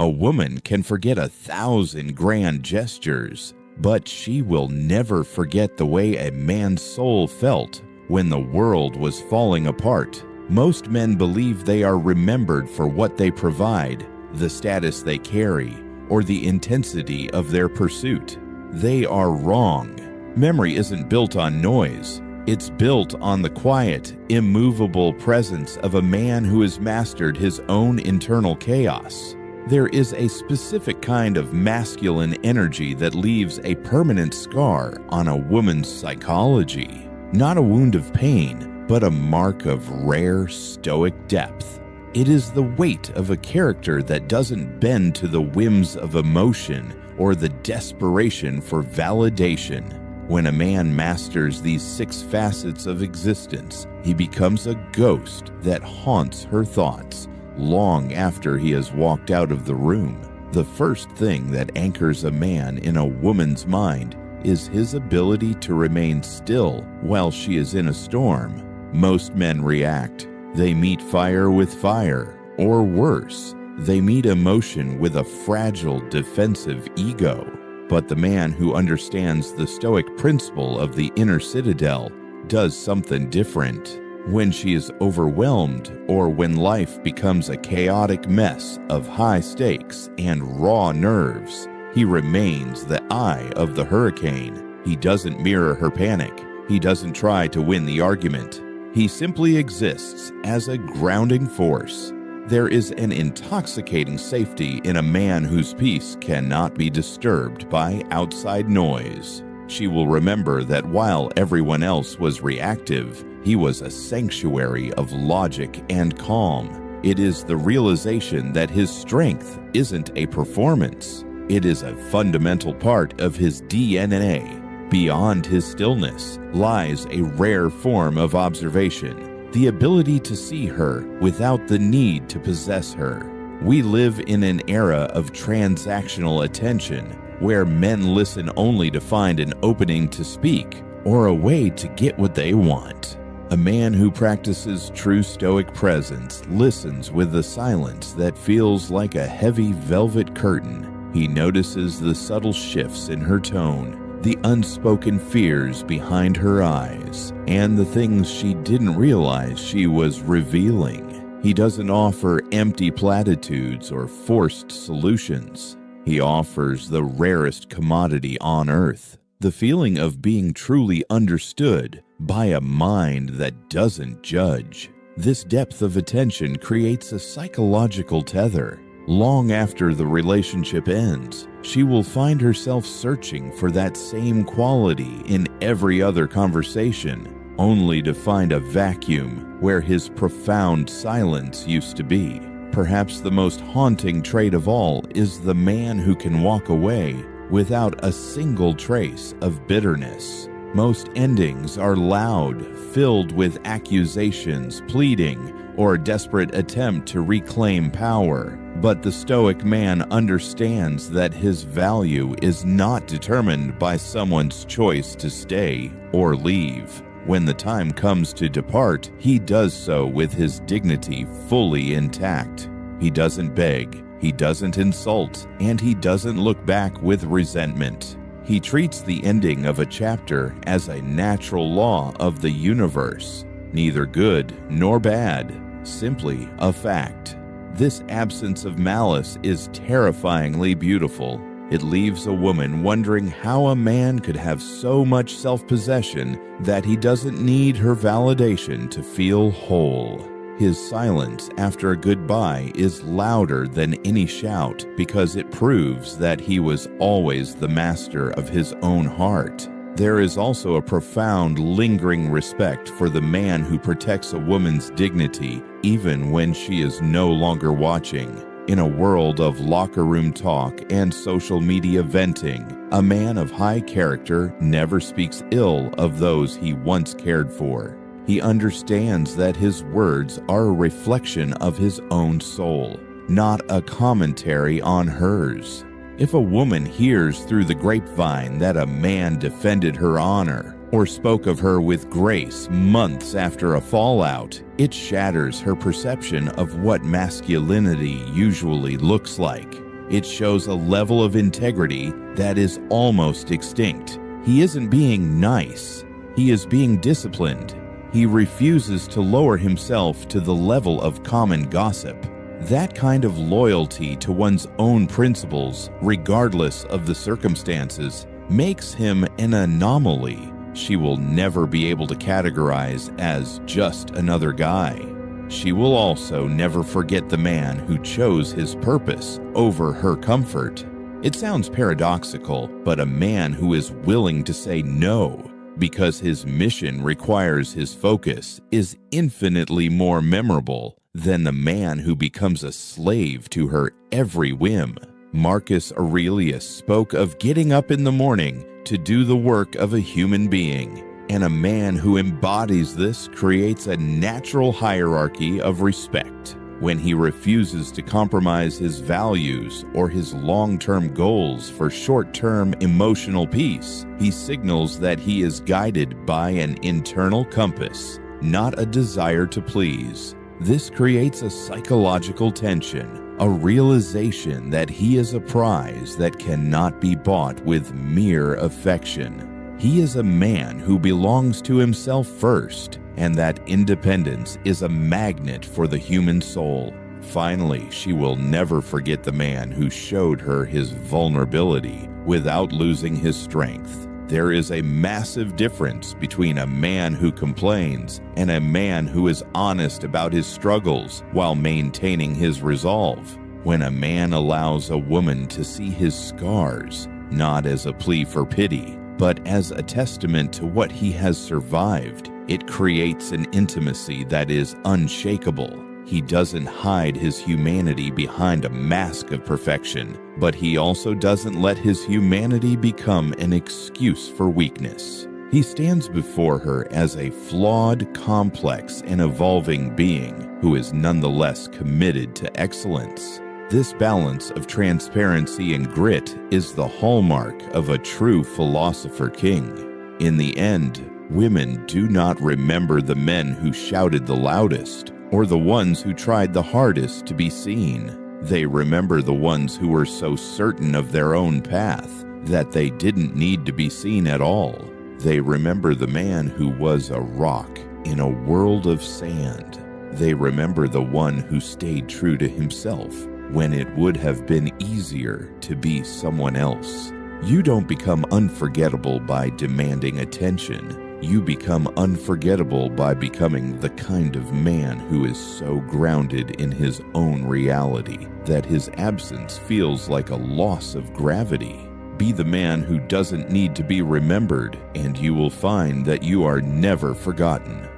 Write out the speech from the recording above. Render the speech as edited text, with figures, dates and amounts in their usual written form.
A woman can forget 1,000 grand gestures, but she will never forget the way a man's soul felt when the world was falling apart. Most men believe they are remembered for what they provide, the status they carry, or the intensity of their pursuit. They are wrong. Memory isn't built on noise. It's built on the quiet, immovable presence of a man who has mastered his own internal chaos. There is a specific kind of masculine energy that leaves a permanent scar on a woman's psychology. Not a wound of pain, but a mark of rare stoic depth. It is the weight of a character that doesn't bend to the whims of emotion or the desperation for validation. When a man masters these 6 facets of existence, he becomes a ghost that haunts her thoughts long after he has walked out of the room. The first thing that anchors a man in a woman's mind is his ability to remain still while she is in a storm. Most men react. They meet fire with fire, or worse, they meet emotion with a fragile, defensive ego. But the man who understands the Stoic principle of the inner citadel does something different. When she is overwhelmed, or when life becomes a chaotic mess of high stakes and raw nerves, he remains the eye of the hurricane. He doesn't mirror her panic. He doesn't try to win the argument. He simply exists as a grounding force. There is an intoxicating safety in a man whose peace cannot be disturbed by outside noise. She will remember that while everyone else was reactive, he was a sanctuary of logic and calm. It is the realization that his strength isn't a performance. It is a fundamental part of his DNA. Beyond his stillness lies a rare form of observation. The ability to see her without the need to possess her. We live in an era of transactional attention, where men listen only to find an opening to speak or a way to get what they want. A man who practices true Stoic presence listens with a silence that feels like a heavy velvet curtain. He notices the subtle shifts in her tone, the unspoken fears behind her eyes, and the things she didn't realize she was revealing. He doesn't offer empty platitudes or forced solutions. He offers the rarest commodity on earth, the feeling of being truly understood by a mind that doesn't judge. This depth of attention creates a psychological tether. Long after the relationship ends, she will find herself searching for that same quality in every other conversation, only to find a vacuum where his profound silence used to be. Perhaps the most haunting trait of all is the man who can walk away without a single trace of bitterness. Most endings are loud, filled with accusations, pleading, or a desperate attempt to reclaim power. But the Stoic man understands that his value is not determined by someone's choice to stay or leave. When the time comes to depart, he does so with his dignity fully intact. He doesn't beg, he doesn't insult, and he doesn't look back with resentment. He treats the ending of a chapter as a natural law of the universe, neither good nor bad, simply a fact. This absence of malice is terrifyingly beautiful. It leaves a woman wondering how a man could have so much self-possession that he doesn't need her validation to feel whole. His silence after a goodbye is louder than any shout because it proves that he was always the master of his own heart. There is also a profound, lingering respect for the man who protects a woman's dignity even when she is no longer watching. In a world of locker room talk and social media venting, a man of high character never speaks ill of those he once cared for. He understands that his words are a reflection of his own soul, not a commentary on hers. If a woman hears through the grapevine that a man defended her honor or spoke of her with grace months after a fallout, it shatters her perception of what masculinity usually looks like. It shows a level of integrity that is almost extinct. He isn't being nice. He is being disciplined. He refuses to lower himself to the level of common gossip. That kind of loyalty to one's own principles, regardless of the circumstances, makes him an anomaly she will never be able to categorize as just another guy. She will also never forget the man who chose his purpose over her comfort. It sounds paradoxical, but a man who is willing to say no because his mission requires his focus is infinitely more memorable than the man who becomes a slave to her every whim. Marcus Aurelius spoke of getting up in the morning to do the work of a human being, and a man who embodies this creates a natural hierarchy of respect. When he refuses to compromise his values or his long-term goals for short-term emotional peace, he signals that he is guided by an internal compass, not a desire to please. This creates a psychological tension, a realization that he is a prize that cannot be bought with mere affection. He is a man who belongs to himself first, and that independence is a magnet for the human soul. Finally, she will never forget the man who showed her his vulnerability without losing his strength. There is a massive difference between a man who complains and a man who is honest about his struggles while maintaining his resolve. When a man allows a woman to see his scars, not as a plea for pity, but as a testament to what he has survived, it creates an intimacy that is unshakable. He doesn't hide his humanity behind a mask of perfection, but he also doesn't let his humanity become an excuse for weakness. He stands before her as a flawed, complex, and evolving being who is nonetheless committed to excellence. This balance of transparency and grit is the hallmark of a true philosopher king. In the end, women do not remember the men who shouted the loudest or the ones who tried the hardest to be seen. They remember the ones who were so certain of their own path that they didn't need to be seen at all. They remember the man who was a rock in a world of sand. They remember the one who stayed true to himself when it would have been easier to be someone else. You don't become unforgettable by demanding attention. You become unforgettable by becoming the kind of man who is so grounded in his own reality that his absence feels like a loss of gravity. Be the man who doesn't need to be remembered, and you will find that you are never forgotten.